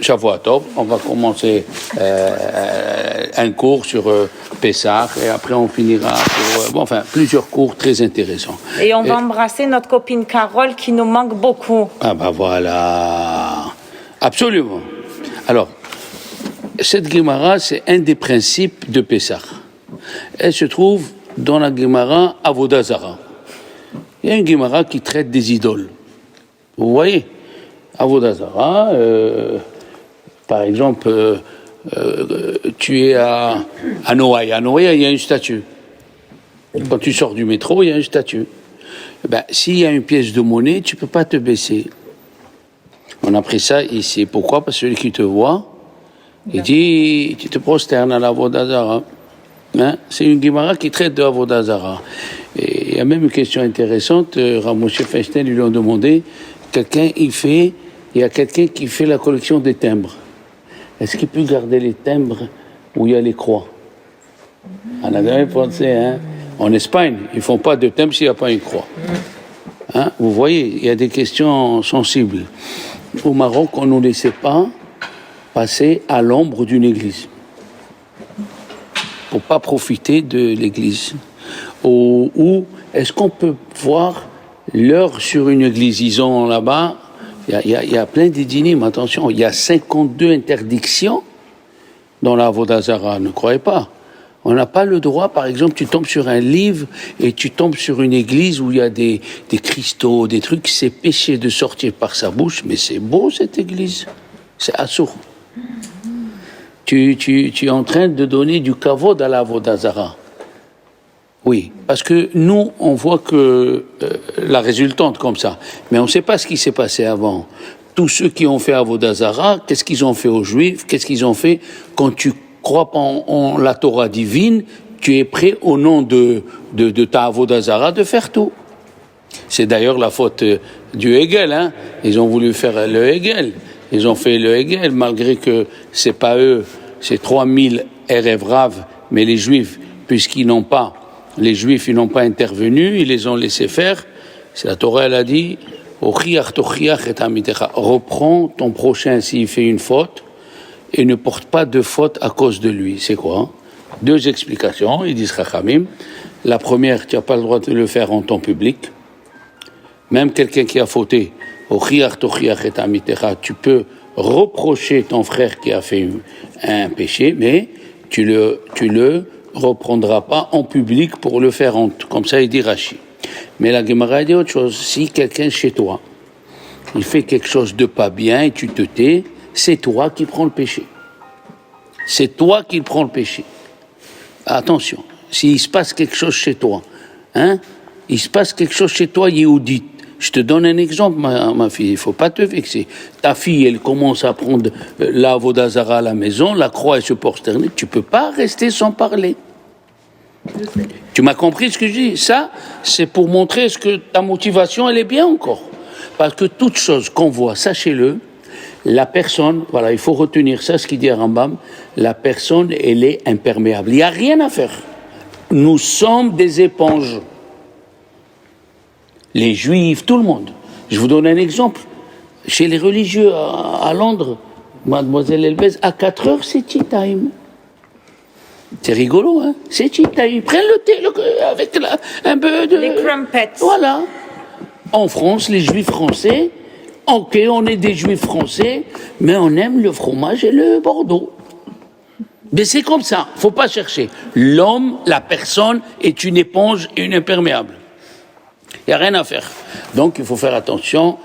Shavua Tov, on va commencer un cours sur Pessah et après on finira sur plusieurs cours très intéressants. Et on va embrasser notre copine Carole qui nous manque beaucoup. Ah bah voilà, absolument. Alors, cette Gemara, c'est un des principes de Pessah. Elle se trouve dans la Gemara Avodah Zara. Il y a une Gemara qui traite des idoles. Vous voyez, Avodah Zara, par exemple, tu es à Noailles. À Noailles, il y a une statue. Quand tu sors du métro, il y a une statue. S'il y a une pièce de monnaie, tu ne peux pas te baisser. On a pris ça ici. Pourquoi? Parce que celui qui te voit, il dit, tu te prosternes à l'Avodah Zara. C'est une Gemara qui traite de Avodah Zara. Et il y a même une question intéressante. Rav Moshe Feinstein lui ont demandé, il y a quelqu'un qui fait la collection des timbres. Est-ce qu'il peut garder les timbres où il y a les croix? On a jamais pensé, En Espagne, ils ne font pas de timbres s'il n'y a pas une croix. Vous voyez, il y a des questions sensibles. Au Maroc, on ne laissait pas passer à l'ombre d'une église. Pour ne pas profiter de l'église. Ou est-ce qu'on peut voir l'heure sur une église? Ils ont là-bas, il y a plein d'édinim, attention, il y a 52 interdictions dans la Avodah Zara, ne croyez pas. On n'a pas le droit, par exemple, tu tombes sur un livre et tu tombes sur une église où il y a des cristaux, des trucs, c'est péché de sortir par sa bouche, mais c'est beau cette église, c'est assourd. Tu es en train de donner du kavod à la Avodah Zara. Oui, parce que nous, on voit que la résultante comme ça, mais on ne sait pas ce qui s'est passé avant. Tous ceux qui ont fait Avodah Zara, qu'est-ce qu'ils ont fait aux Juifs? Qu'est-ce qu'ils ont fait? Quand tu crois pas en la Torah divine, tu es prêt au nom de ta Avodah Zara de faire tout. C'est d'ailleurs la faute du Hegel. Ils ont voulu faire le Hegel. Ils ont fait le Hegel, malgré que c'est pas eux, c'est 3000 Erev Rav, mais les Juifs, puisqu'ils n'ont pas intervenu, ils les ont laissés faire. C'est la Torah, elle a dit, reprends ton prochain s'il fait une faute et ne porte pas de faute à cause de lui. C'est quoi? Deux explications, ils disent Chachamim. La première, tu n'as pas le droit de le faire en temps public. Même quelqu'un qui a fauté, tu peux reprocher ton frère qui a fait un péché, mais tu le reprendras pas en public pour le faire honte. Comme ça, il dit Rashi. Mais la Gemara dit autre chose. Si quelqu'un chez toi, il fait quelque chose de pas bien et tu te tais, c'est toi qui prends le péché. C'est toi qui prends le péché. Attention, s'il se passe quelque chose chez toi, il se passe quelque chose chez toi, Yehudit. Je te donne un exemple, ma fille, il ne faut pas te vexer. Ta fille, elle commence à prendre la Avodah Zara à la maison, la croix, elle se prosterne, tu ne peux pas rester sans parler. Tu m'as compris ce que je dis? Ça, c'est pour montrer ce que ta motivation, elle est bien encore. Parce que toute chose qu'on voit, sachez-le, la personne, voilà, il faut retenir ça, ce qu'il dit à Rambam, la personne, elle est imperméable. Il n'y a rien à faire. Nous sommes des éponges. Les Juifs, tout le monde. Je vous donne un exemple. Chez les religieux à Londres, Mademoiselle Elbez, à 4 heures, c'est tea time. C'est rigolo, c'est tea time. Ils prennent le thé avec un peu de... Les crumpets. Voilà. En France, les Juifs français, ok, on est des Juifs français, mais on aime le fromage et le Bordeaux. Mais c'est comme ça, faut pas chercher. L'homme, la personne, est une éponge et une imperméable. Il n'y a rien à faire. Donc, il faut faire attention.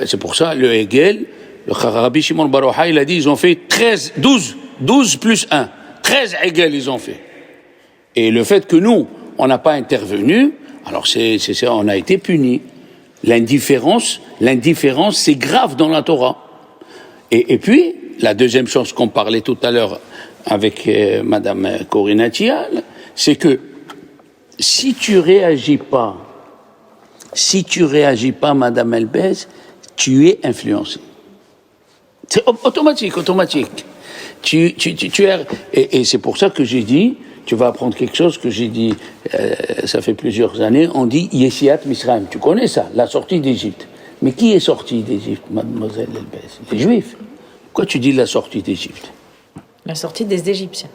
C'est pour ça, le Hegel, le Rabbi Shimon Bar Yochai, il a dit, ils ont fait 12 plus 1. 13 Hegel, ils ont fait. Et le fait que nous, on n'a pas intervenu, alors on a été punis. L'indifférence, c'est grave dans la Torah. Et puis, la deuxième chose qu'on parlait tout à l'heure avec Madame Corinne Thial, c'est que si tu réagis pas, Madame Elbez, tu es influencé. C'est automatique. Et c'est pour ça que j'ai dit, tu vas apprendre quelque chose que j'ai dit, ça fait plusieurs années, on dit Yesiat Misraim. Tu connais ça, la sortie d'Égypte. Mais qui est sorti d'Égypte, Mademoiselle Elbez? Les Juifs. Pourquoi tu dis la sortie d'Égypte? La sortie des Égyptiens.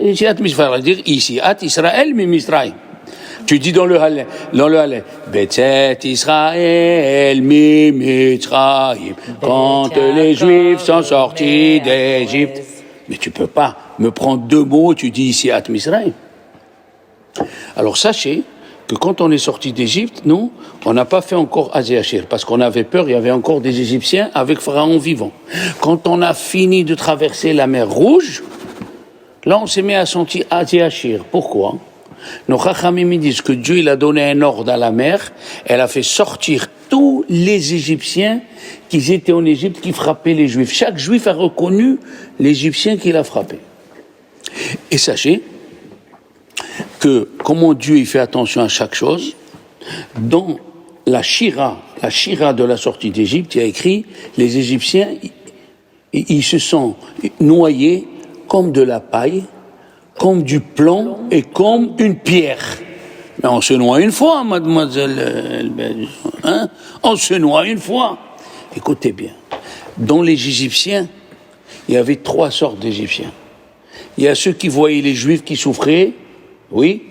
Ici, il va dire ici, At Israël, mi Misraïm. Tu dis dans le Hallel, Betzet Israël, mi Mitzrayim, quand les Juifs sont sortis d'Égypte. Mais tu peux pas me prendre deux mots, tu dis ici At Misraïm. Alors sachez que quand on est sorti d'Égypte, nous, on n'a pas fait encore Azéachir, parce qu'on avait peur, il y avait encore des Égyptiens avec Pharaon vivant. Quand on a fini de traverser la mer Rouge, là on s'est mis à sentir Azéachir. Pourquoi? Nos Chachamim disent que Dieu il a donné un ordre à la mer, elle a fait sortir tous les Égyptiens qui étaient en Égypte, qui frappaient les Juifs. Chaque Juif a reconnu l'Égyptien qu'il a frappé. Et sachez que comment Dieu il fait attention à chaque chose, dans la Shira de la sortie d'Égypte, il y a écrit les Égyptiens, ils se sont noyés comme de la paille, comme du plomb et comme une pierre. Mais on se noie une fois, mademoiselle, hein? On se noie une fois. Écoutez bien, dans les Égyptiens, il y avait trois sortes d'Égyptiens. Il y a ceux qui voyaient les Juifs qui souffraient, oui,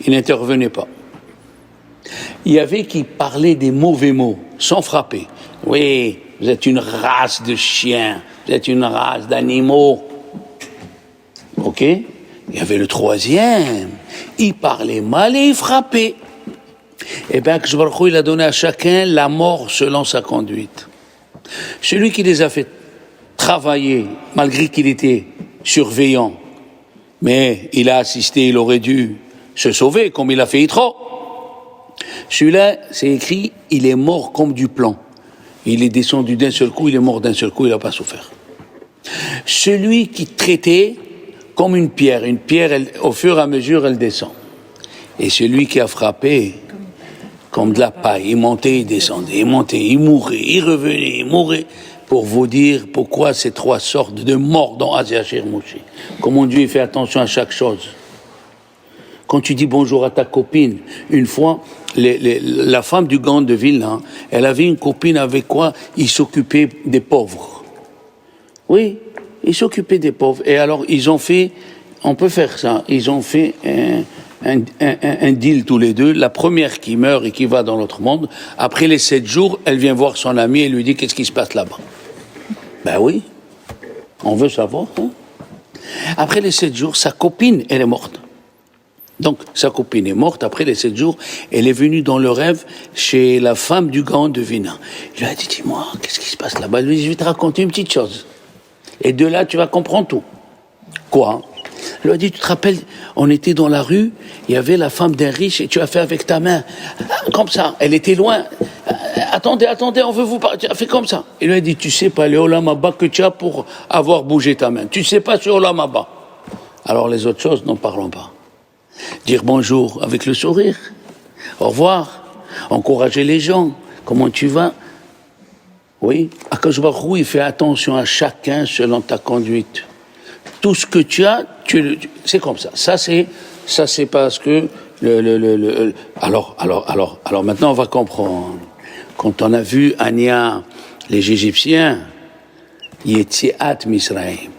ils n'intervenaient pas. Il y avait qui parlaient des mauvais mots, sans frapper. Oui, vous êtes une race de chiens, vous êtes une race d'animaux. Ok? Il y avait le troisième, il parlait mal et il frappait. Eh bien, il a donné à chacun la mort selon sa conduite. Celui qui les a fait travailler, malgré qu'il était surveillant, mais il a assisté, il aurait dû se sauver, comme il a fait Yitro. Celui-là, c'est écrit, il est mort comme du plomb. Il est descendu d'un seul coup, il est mort d'un seul coup, il n'a pas souffert. Celui qui traitait comme une pierre, au fur et à mesure, elle descend. Et celui qui a frappé, comme de la paille, il montait, il descendait, il montait, il mourait, il revenait, il mourait. Pour vous dire pourquoi ces trois sortes de morts dans Azéachir Moshe. Comment Dieu fait attention à chaque chose. Quand tu dis bonjour à ta copine, une fois, la femme du Gaon de Vilna, elle avait une copine avec quoi il s'occupait des pauvres. Oui, il s'occupait des pauvres. Et alors, ils ont fait, on peut faire ça, ils ont fait un deal tous les deux. La première qui meurt et qui va dans l'autre monde, après les 7 jours, elle vient voir son ami et lui dit qu'est-ce qui se passe là-bas. Ben oui, on veut savoir. Hein? Après les 7 jours, sa copine, elle est morte. Donc, sa copine est morte. Après les 7 jours, elle est venue dans le rêve chez la femme du Gaon de Vilna. Il lui a dit, dis-moi, qu'est-ce qui se passe là-bas? Elle lui a dit, je vais te raconter une petite chose. Et de là, tu vas comprendre tout. Quoi? Elle lui a dit, tu te rappelles, on était dans la rue, il y avait la femme d'un riche et tu as fait avec ta main, comme ça, elle était loin. Attendez, on veut vous parler, tu as fait comme ça. Il lui a dit, tu sais pas, le Olam Haba que tu as pour avoir bougé ta main. Tu sais pas sur Olam Haba. Alors les autres choses, n'en parlons pas. Dire bonjour avec le sourire, au revoir, encourager les gens, comment tu vas? Oui, Akadosh Baruch Hu, il fait attention à chacun selon ta conduite. Tout ce que tu as, c'est comme ça. Ça c'est parce que alors maintenant on va comprendre. Quand on a vu Ania, les Égyptiens, Yetziat Misraïm,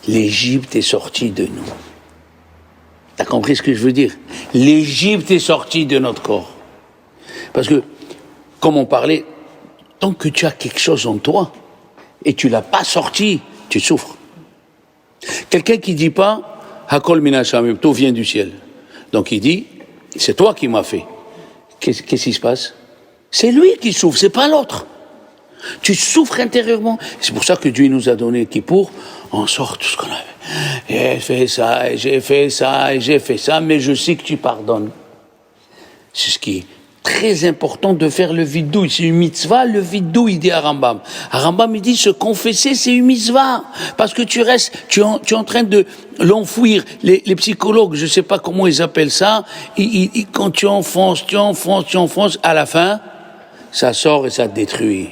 l'Égypte est sortie de nous. T'as compris ce que je veux dire? L'Égypte est sortie de notre corps. Parce que, comme on parlait, tant que tu as quelque chose en toi et tu l'as pas sorti, tu souffres. Quelqu'un qui dit pas Hakol mina shamim, tout vient du ciel. Donc il dit c'est toi qui m'as fait. Qu'est-ce qui se passe? C'est lui qui souffre, c'est pas l'autre. Tu souffres intérieurement. C'est pour ça que Dieu nous a donné Kippour, on sort tout ce qu'on avait. J'ai fait ça, et j'ai fait ça, et j'ai fait ça, mais je sais que tu pardonnes. C'est ce qui est très important de faire le vidouille. C'est une mitzvah, le vidouille, dit à Rambam. À Rambam, il dit, se confesser, c'est une mitzvah. Parce que tu es en train de l'enfouir. Les psychologues, je sais pas comment ils appellent ça, quand tu enfonces, à la fin, ça sort et ça te détruit.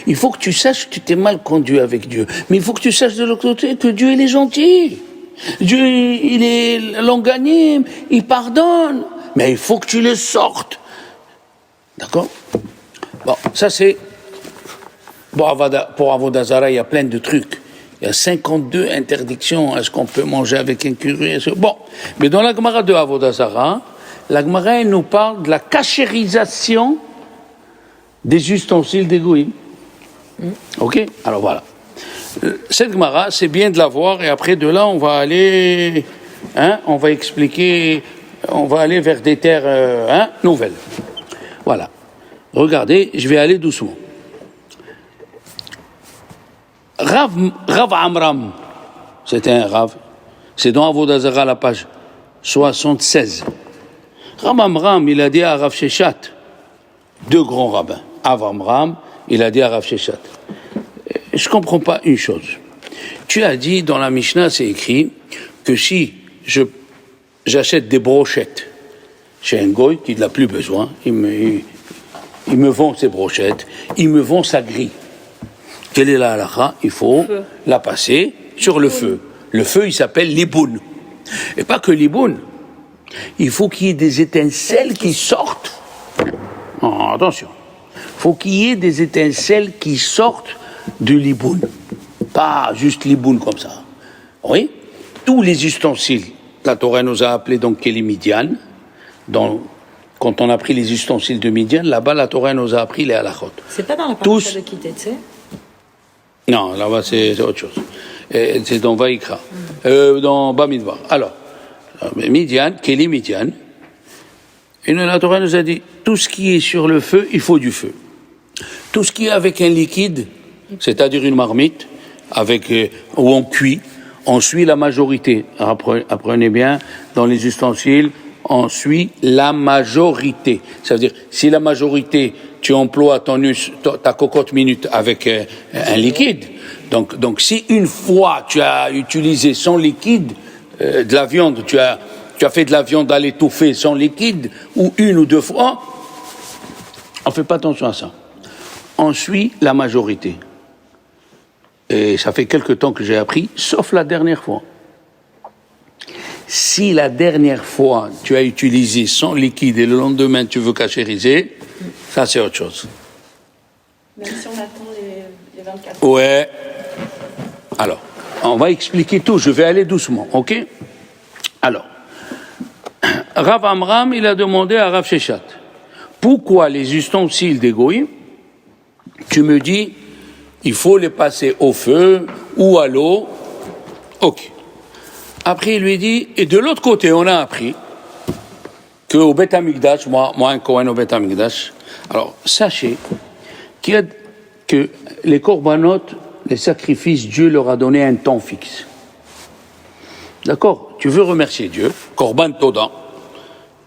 Il faut que tu saches que tu t'es mal conduit avec Dieu. Mais il faut que tu saches de l'autre côté que Dieu, il est gentil. Dieu, il est longanime, il pardonne. Mais il faut que tu le sortes. D'accord? Bon, ça c'est Pour Avodah Zarah, il y a plein de trucs. Il y a 52 interdictions. Est-ce qu'on peut manger avec un curry? Bon, mais dans la Gemara de Avodah Zarah, la Gemara nous parle de la cachérisation des ustensiles des goïms. Ok? Alors voilà. Cette Gemara, c'est bien de la voir, et après de là, on va aller, on va expliquer, on va aller vers des terres nouvelles. Voilà. Regardez, je vais aller doucement. Rav Amram, c'était un Rav, c'est dans Avodah Zarah, la page 76. Rav Amram, il a dit à Rav Sheshat, deux grands rabbins. Rav Amram, il a dit à Rav Sheshat, je ne comprends pas une chose. Tu as dit, dans la Mishnah, c'est écrit, que si j'achète des brochettes chez un goy qui n'a plus besoin, il me vend ses brochettes, il me vend sa grille. Quelle est la halakha? Il faut la passer sur le feu. Le feu, il s'appelle l'iboun. Et pas que l'iboun. Il faut qu'il y ait des étincelles qui sortent. Oh, attention. Il faut qu'il y ait des étincelles qui sortent du liboun. Pas juste liboun comme ça. Oui? Tous les ustensiles, la Torah nous a appelés donc Kéli-Midian. Quand on a pris les ustensiles de Midian, là-bas, la Torah nous a appris les halachot. C'est pas dans la partie de Kitté, tu sais? Non, là-bas, c'est autre chose. C'est dans Vaïkra, dans Bamidbar. Alors, Midian, Kéli-Midian, et la Torah nous a dit, tout ce qui est sur le feu, il faut du feu. Tout ce qui est avec un liquide, c'est-à-dire une marmite, où on cuit, on suit la majorité. Apprenez bien, dans les ustensiles, on suit la majorité. Ça veut dire, si la majorité, tu emploies ta cocotte minute avec un liquide, donc si une fois tu as utilisé sans liquide de la viande, tu as fait de la viande à l'étouffer sans liquide, ou une ou deux fois, on ne fait pas attention à ça. On suit la majorité. Et ça fait quelque temps que j'ai appris, sauf la dernière fois. Si la dernière fois tu as utilisé sans liquide et le lendemain tu veux cachériser, ça c'est autre chose. Même si on attend les 24 Ouais. Alors, on va expliquer tout, je vais aller doucement, ok? Alors, Rav Amram, il a demandé à Rav Sheshat, pourquoi les ustensiles des goïms, tu me dis, il faut les passer au feu ou à l'eau, ok. Après, il lui dit, et de l'autre côté, on a appris qu'au Beth Amikdash, moi un Kohen au Beth Amikdash, alors sachez que les corbanotes, les sacrifices, Dieu leur a donné un temps fixe. D'accord? Tu veux remercier Dieu, Korban Toda,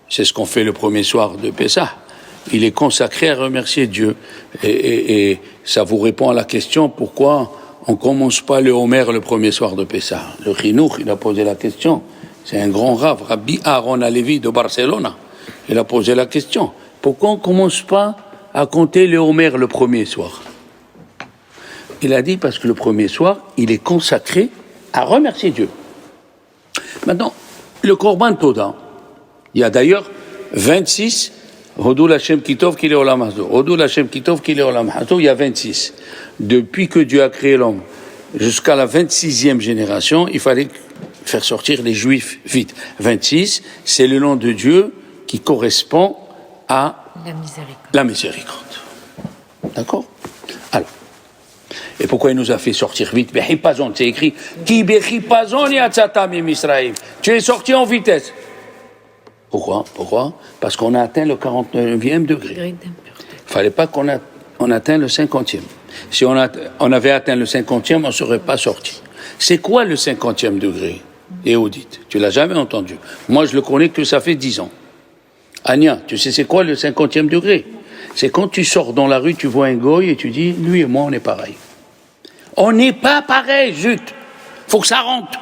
c'est ce qu'on fait le premier soir de Pessah. Il est consacré à remercier Dieu. Et ça vous répond à la question pourquoi on ne commence pas le Homer le premier soir de Pessah. Le Chinour, il a posé la question. C'est un grand rave, Rabbi Aaron Alevi de Barcelone. Il a posé la question. Pourquoi on ne commence pas à compter le Homer le premier soir? Il a dit parce que le premier soir, il est consacré à remercier Dieu. Maintenant, le Korban Toda, il y a d'ailleurs 26 Hodou Lachem Kitov Kile Olam Hazo. Hodou Lachem Kitov Kile Olam Hazo, il y a 26. Depuis que Dieu a créé l'homme jusqu'à la 26e génération, il fallait faire sortir les Juifs vite. 26, c'est le nom de Dieu qui correspond à la miséricorde. D'accord? Alors. Et pourquoi il nous a fait sortir vite? Behipazon, c'est écrit. Ki behipazon yatzata mim'Israël. Tu es sorti en vitesse. Pourquoi? Parce qu'on a atteint le 49e degré. Il ne fallait pas qu'on atteigne le 50e. Si on avait atteint le 50e, on ne serait pas sorti. C'est quoi le 50e degré? Éodite, tu l'as jamais entendu. Moi, je le connais que ça fait 10 ans. Anya, tu sais c'est quoi le 50e degré? C'est quand tu sors dans la rue, tu vois un goy et tu dis, lui et moi, on est pareil. On n'est pas pareil, zut. Faut que ça rentre.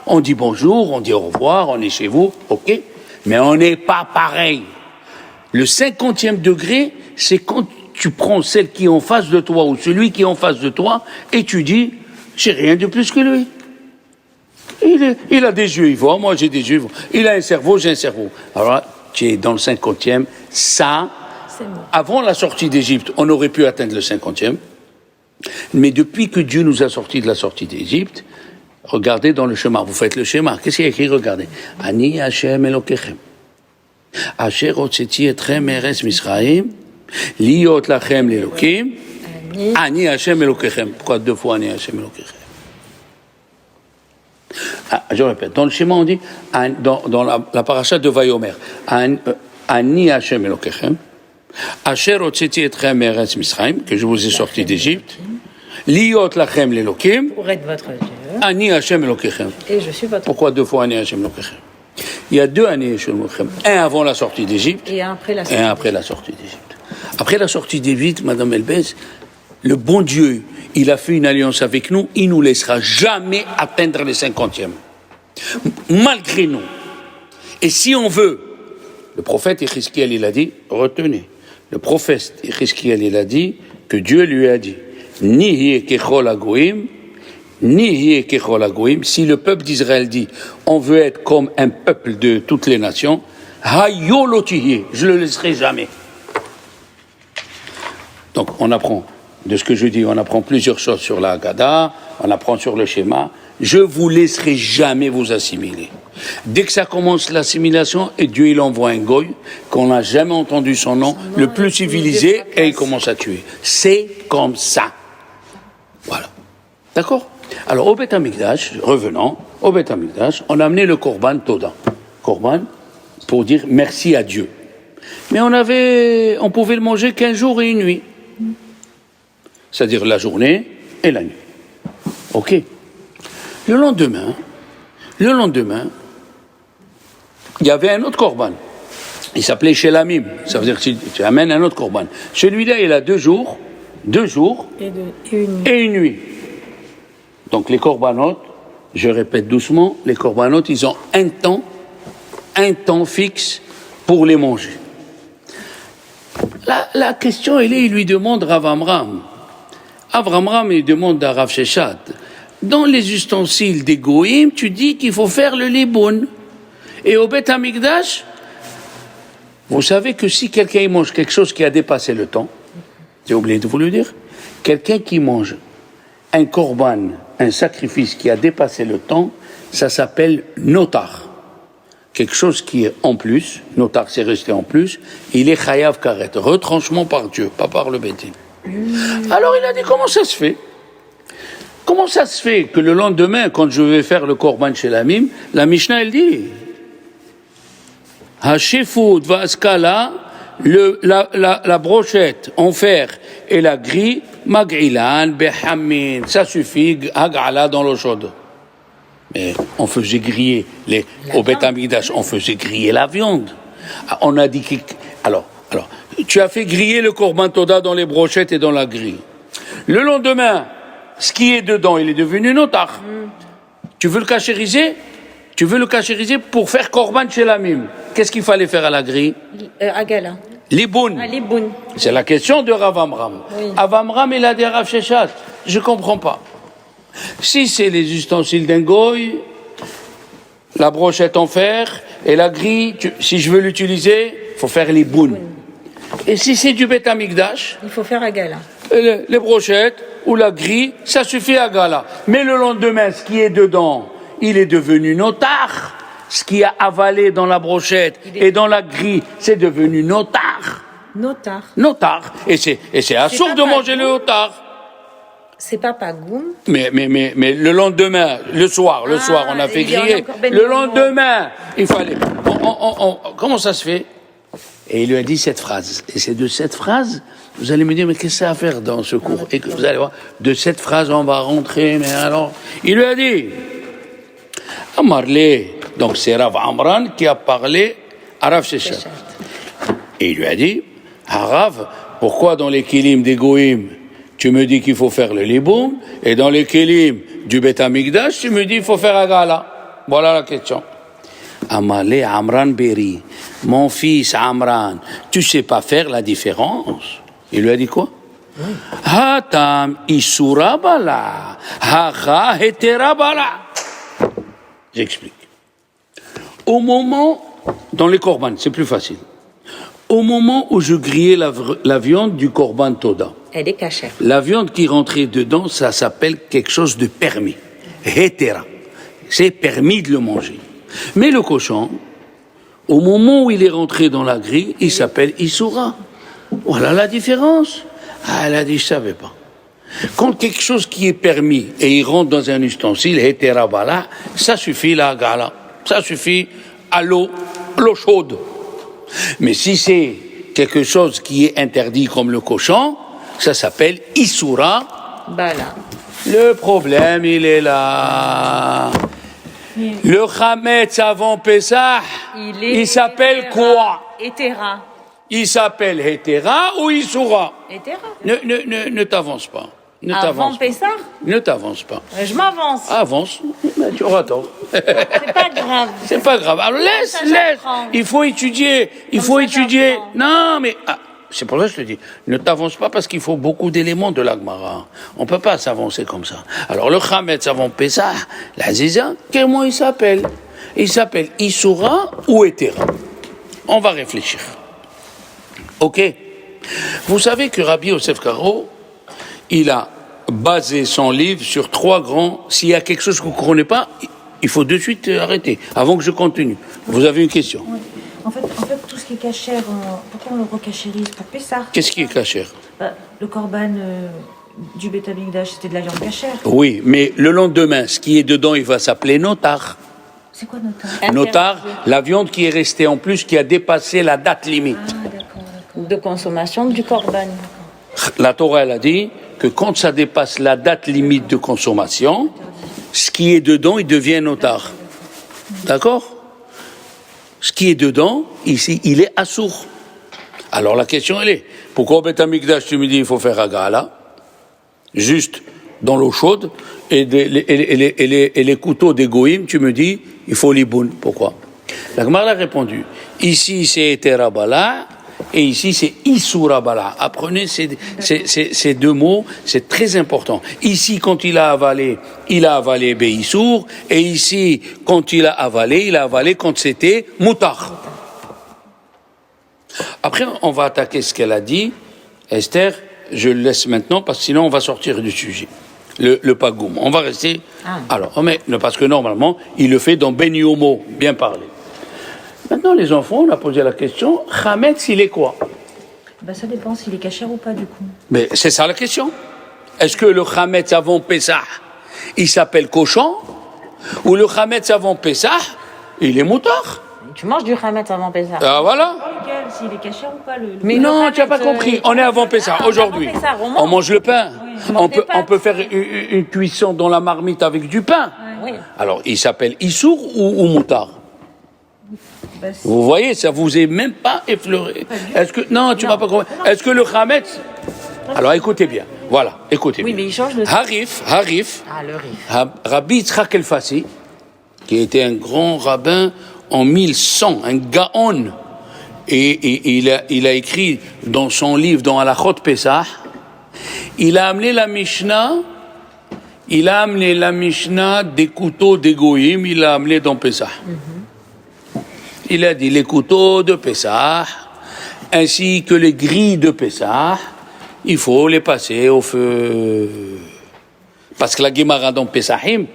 On dit bonjour, on dit au revoir, on est chez vous, ok? Mais on n'est pas pareil. Le 50e degré, c'est quand tu prends celle qui est en face de toi ou celui qui est en face de toi et tu dis, j'ai rien de plus que lui. Il a des yeux, il voit, moi j'ai des yeux, il voit. Il a un cerveau, j'ai un cerveau. Alors là, tu es dans le 50e. Ça, avant la sortie d'Égypte, on aurait pu atteindre le 50e. Mais depuis que Dieu nous a sortis de la sortie d'Égypte, regardez dans le schéma, vous faites le schéma. Qu'est-ce qu'il y a écrit? Regardez. Ani Hashem Elokechem. Asher hotzeti etchem eretz Misraim, liot lachem l'Elokim, Ani Hashem Elokechem. Pourquoi deux fois Ani Hashem Elokechem? Je répète, dans le schéma on dit, dans la paracha de Vayomer, Ani Hashem Elokechem, Asher hotzeti etchem eretz Misraim, que je vous ai sorti d'Égypte, liot lachem l'Elokim, Pour être votre Dieu. Ani Hashem Elokechem. Et je suis votre Pourquoi deux fois Ani Hashem Elokechem? Il y a deux Ani Hashem Elokechem. Un avant la sortie d'Égypte et un après la et sortie. un après la sortie d'Égypte. Après la sortie d'Égypte, Madame Elbez, le bon Dieu, il a fait une alliance avec nous, il ne nous laissera jamais atteindre les 50e. Malgré nous. Et si on veut, le prophète Ézéchiel, il a dit, retenez, le prophète Ézéchiel, il a dit que Dieu lui a dit, Nihi kechol hagoyim, Nihi kechol hagoyim, si le peuple d'Israël dit, on veut être comme un peuple de toutes les nations, hayo lotihi, je le laisserai jamais. Donc on apprend, de ce que je dis, on apprend plusieurs choses sur la Haggadah, on apprend sur le schéma, je vous laisserai jamais vous assimiler. Dès que ça commence l'assimilation, et Dieu il envoie un goy, qu'on n'a jamais entendu son nom, le plus civilisé, et il commence à tuer. C'est comme ça. Voilà. D'accord? Alors au Beth Amikdash, revenons, au Beth Amikdash, on a amené le Korban Toda. Korban, pour dire merci à Dieu. Mais on pouvait le manger qu'un jour et une nuit. C'est-à-dire la journée et la nuit. Ok. Le lendemain, il y avait un autre korban. Il s'appelait Shelamim. Ça veut dire que tu amènes un autre korban. Celui-là, il a 2 jours et une nuit. Donc les korbanot, je répète doucement, les korbanot, ils ont un temps fixe pour les manger. La question, il lui demande Rav Amram. Avram, il demande à Rav Sheshat, dans les ustensiles des goïms, tu dis qu'il faut faire le liboun. Et au Beth Amikdash, vous savez que si quelqu'un mange quelque chose qui a dépassé le temps, j'ai oublié de vous le dire, quelqu'un qui mange un korban, un sacrifice qui a dépassé le temps, ça s'appelle notar. Quelque chose qui est en plus, notar c'est resté en plus, il est chayav karet, retranchement par Dieu, pas par le Beth Din. Alors il a dit, comment ça se fait? Comment ça se fait que le lendemain, quand je vais faire le korban chez la Mime, la Mishnah, elle dit Hashefut vaskala, la brochette en fer et la grille, mag'ilan behamin, ça suffit, hag'ala dans l'eau chaude. Mais on faisait griller, au Beth Amikdash, on faisait griller la viande. On a dit que. Alors, tu as fait griller le korban toda dans les brochettes et dans la grille. Le lendemain, ce qui est dedans, il est devenu notar. Tu veux le cachériser? Tu veux le cachériser pour faire korban chez la mime. Qu'est-ce qu'il fallait faire à la grille? Agala. Liboun. Liboun. C'est la question de Rav Amram. Oui. Rav Amram, il a dit à Rav Sheshat, je comprends pas. Si c'est les ustensiles d'un goy, la brochette en fer et la grille, si je veux l'utiliser, il faut faire liboun. Et si c'est du Beth Amikdash, Il faut faire Agala. les brochettes ou la grille, ça suffit à gala. Mais le lendemain, ce qui est dedans, il est devenu notar. Ce qui a avalé dans la brochette et dans la grille, c'est devenu notar. Notar. Et c'est assourd de manger le notar. C'est pas pagoum. Mais le lendemain, le soir, on a fait griller. Le lendemain, il fallait. Comment ça se fait? Et il lui a dit cette phrase. Et c'est de cette phrase, vous allez me dire, mais qu'est-ce que ça a à faire dans ce cours? Et que vous allez voir, de cette phrase, on va rentrer, mais alors. Il lui a dit, Amarle, donc c'est Rav Amran qui a parlé à Rav Sheshat. Et il lui a dit, Rav, pourquoi dans les kilim des goïm, tu me dis qu'il faut faire le liboum, et dans les kilim du Beth Amikdash, tu me dis qu'il faut faire agala? Voilà la question. Amalé Amran Beri, mon fils Amran, tu sais pas faire la différence? Il lui a dit quoi? Hatam isurabala, hacha heterabala. J'explique. Au moment, dans les korban, c'est plus facile. Au moment où je grillais la viande du korban toda, elle est cachère. La viande qui rentrait dedans, ça s'appelle quelque chose de permis. Hétéra. C'est permis de le manger. Mais le cochon, au moment où il est rentré dans la grille, il s'appelle Issoura. Voilà la différence. Ah, elle a dit, je savais pas. Quand quelque chose qui est permis et il rentre dans un ustensile, hétéra bala, ça suffit la gala. Ça suffit à l'eau chaude. Mais si c'est quelque chose qui est interdit comme le cochon, ça s'appelle Issoura. Bala. Le problème, il est là. Le Chametz avant Pessah, il s'appelle quoi? Hétéra. Il s'appelle Hétéra ou Issoura? Hétéra. Ne t'avance pas. Ne Avant t'avance pas. Pessah? Ne t'avance pas. Je m'avance. Avance, mais tu auras tort. C'est pas grave. C'est pas grave. Alors laisse, ça, laisse. j'apprends. Il faut étudier. Il Comme faut ça, étudier. j'apprends. Non, mais c'est pour ça que je te dis, ne t'avance pas parce qu'il faut beaucoup d'éléments de l'Agmara. On peut pas s'avancer comme ça. Alors le Chametz avant Pessah, la Ziza, comment il s'appelle? Il s'appelle Issoura ou Hétéra? On va réfléchir. Ok. Vous savez que Rabbi Yosef Karo, il a basé son livre sur 3 grands. S'il y a quelque chose que vous ne comprenez pas, il faut de suite arrêter, avant que je continue. Vous avez une question? Oui. En fait, tout ce qui est cachère, pourquoi on le recachérise pour Pessah? Qu'est-ce qui est cachère? Le corban du Beth Amikdash, c'était de la viande cachère. Oui, mais le lendemain, ce qui est dedans, il va s'appeler notar. C'est quoi notre Notar, la viande qui est restée en plus, qui a dépassé la date limite. Ah, d'accord. De consommation du corban. La Torah, elle a dit que quand ça dépasse la date limite de consommation, ce qui est dedans, il devient notar. D'accord? Ce qui est dedans, ici, il est assourd. Alors la question, elle est, pourquoi au Beth Amikdash, tu me dis il faut faire agala, juste dans l'eau chaude, et les couteaux des goïms, tu me dis, il faut liboun. Pourquoi? La Gemara a répondu, ici c'est Eterabala, et ici c'est Issourabala. Apprenez ces 2 mots, c'est très important. Ici, quand il a avalé Beissour, et ici, quand il a avalé quand c'était Moutar. Après, on va attaquer ce qu'elle a dit. Esther, je le laisse maintenant, parce que sinon on va sortir du sujet. Le pagoum. On va rester. Alors, mais, parce que normalement, il le fait dans Ben Yomo, bien parlé. Maintenant, les enfants, on a posé la question, Chametz, il est quoi? Ça dépend s'il est cachère ou pas, du coup. Mais c'est ça la question. Est-ce que le Chametz avant Pessah, il s'appelle cochon? Ou le Chametz avant Pessah, il est moutard? Tu manges du Chametz avant Pessah. Ah voilà. Lequel, s'il est cachère ou pas, le... Mais Non, le tu n'as pas Chametz, compris. On est avant Pessah, avant aujourd'hui. Pessah, On mange le pain. mange des On pâtes. peut faire une cuisson dans la marmite avec du pain. Oui. Alors, il s'appelle Issour ou moutard? c'est- Vous voyez, ça vous est même pas effleuré. Est-ce que non, tu m'as pas compris. Est-ce que le Chametz? Alors écoutez bien. Voilà, écoutez Oui, bien. mais il change de... Harif, Ah, le riz. Rabbi Yitzhak El-Fassi, qui était un grand rabbin en 1100, un Gaon, et il a écrit dans son livre, dans Halachot Pesach, il a amené la Mishnah des couteaux des Goïm, il l'a amené dans Pesach. Il a dit les couteaux de Pesach, ainsi que les grilles de Pesach, il faut les passer au feu. Parce que la Gemara dans Pesachim,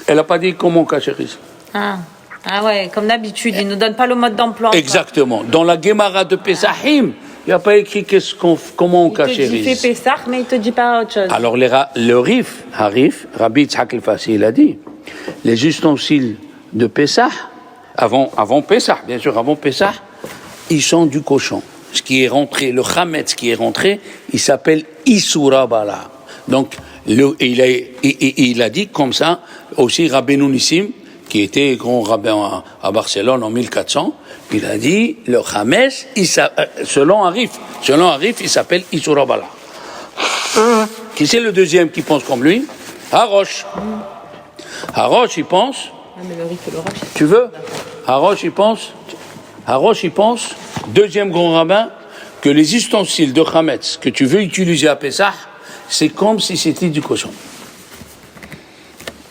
elle n'a pas dit comment cachériser. Ah ouais, comme d'habitude, il ne nous donne pas le mode d'emploi. Exactement. Dans la Gemara de Pesachim, il n'y a pas écrit comment on Il te dit cachérise. fais Pessah, mais il te dit pas autre chose. Alors le Harif, Rabbi Yitzhak El-Fassi, il a dit, les ustensiles de Pessah, avant Pessah, bien sûr, avant Pessah, ils sont du cochon. Ce qui est rentré, le Chametz qui est rentré, il s'appelle Issoura Bala. Donc, il a dit comme ça, aussi Rabbeinu Nissim, qui était grand rabbin à Barcelone en 1400, il a dit, le Chametz, selon Harif, il s'appelle Issoura Bala. Qui c'est le deuxième qui pense comme lui? Harosh. Harosh, il pense. Ah, mais le riz que le roche. Tu veux? Harosh, il pense, deuxième grand rabbin, que les ustensiles de Chametz que tu veux utiliser à Pessah, c'est comme si c'était du cochon.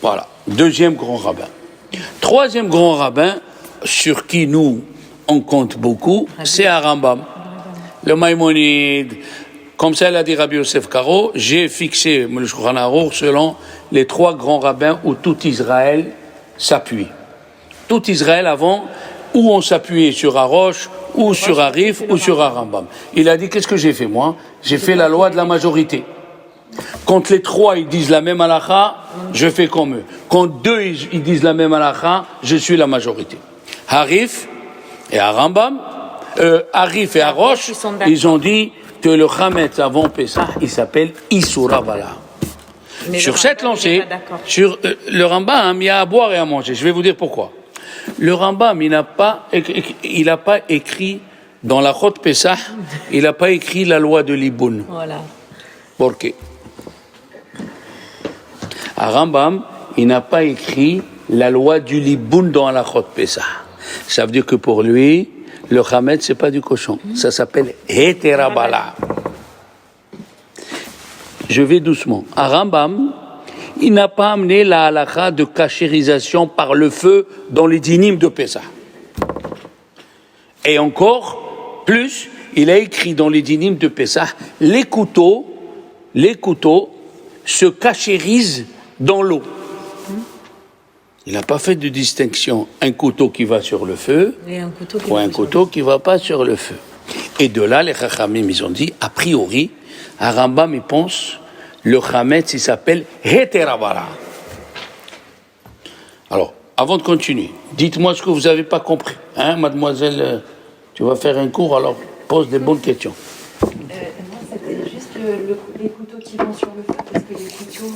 Voilà. Deuxième grand rabbin. Troisième grand rabbin, sur qui nous, on compte beaucoup, c'est Rambam. Le Maïmonide, Comme ça, il a dit Rabbi Yosef Karo, j'ai fixé le Shulchan Aruch selon les 3 grands rabbins où tout Israël s'appuie. Tout Israël avant, où on s'appuyait sur Arosh, ou sur Arif, ou sur Arambam. Il a dit, qu'est-ce que j'ai fait moi? J'ai fait la loi de la majorité. Quand les 3 ils disent la même halakha, je fais comme eux. Quand 2 ils disent la même halakha, je suis la majorité. Arif et Arambam, Arif et Arosh, ils ont dit que le Chametz avant Pessah, il s'appelle Isura Bala. Sur cette lancée, sur le Rambam, il y a à boire et à manger. Je vais vous dire pourquoi. Le Rambam, il n'a pas écrit dans la Chot Pessah, il n'a pas écrit la loi de Liboun. Voilà. Pourquoi? À Rambam, il n'a pas écrit la loi du Liboun dans la Chot Pessah. Ça veut dire que pour lui, le Chametz, c'est pas du cochon. Ça s'appelle Heterabala. Je vais doucement. À Rambam, il n'a pas amené la halakha de cachérisation par le feu dans les dynimes de Pessah. Et encore plus, il a écrit dans les dynimes de Pessah, les couteaux se cachérisent dans l'eau. Il n'a pas fait de distinction, un couteau qui va sur le feu ou un couteau qui ne va pas sur le feu. Et de là, les Chachamim, ils ont dit, a priori, à Rambam, ils pensent, le Chametz, il s'appelle Heterabara. Alors, avant de continuer, dites-moi ce que vous n'avez pas compris. Hein, mademoiselle, tu vas faire un cours, alors pose des bonnes questions. Moi, c'était juste les couteaux qui vont sur le feu, parce que les couteaux...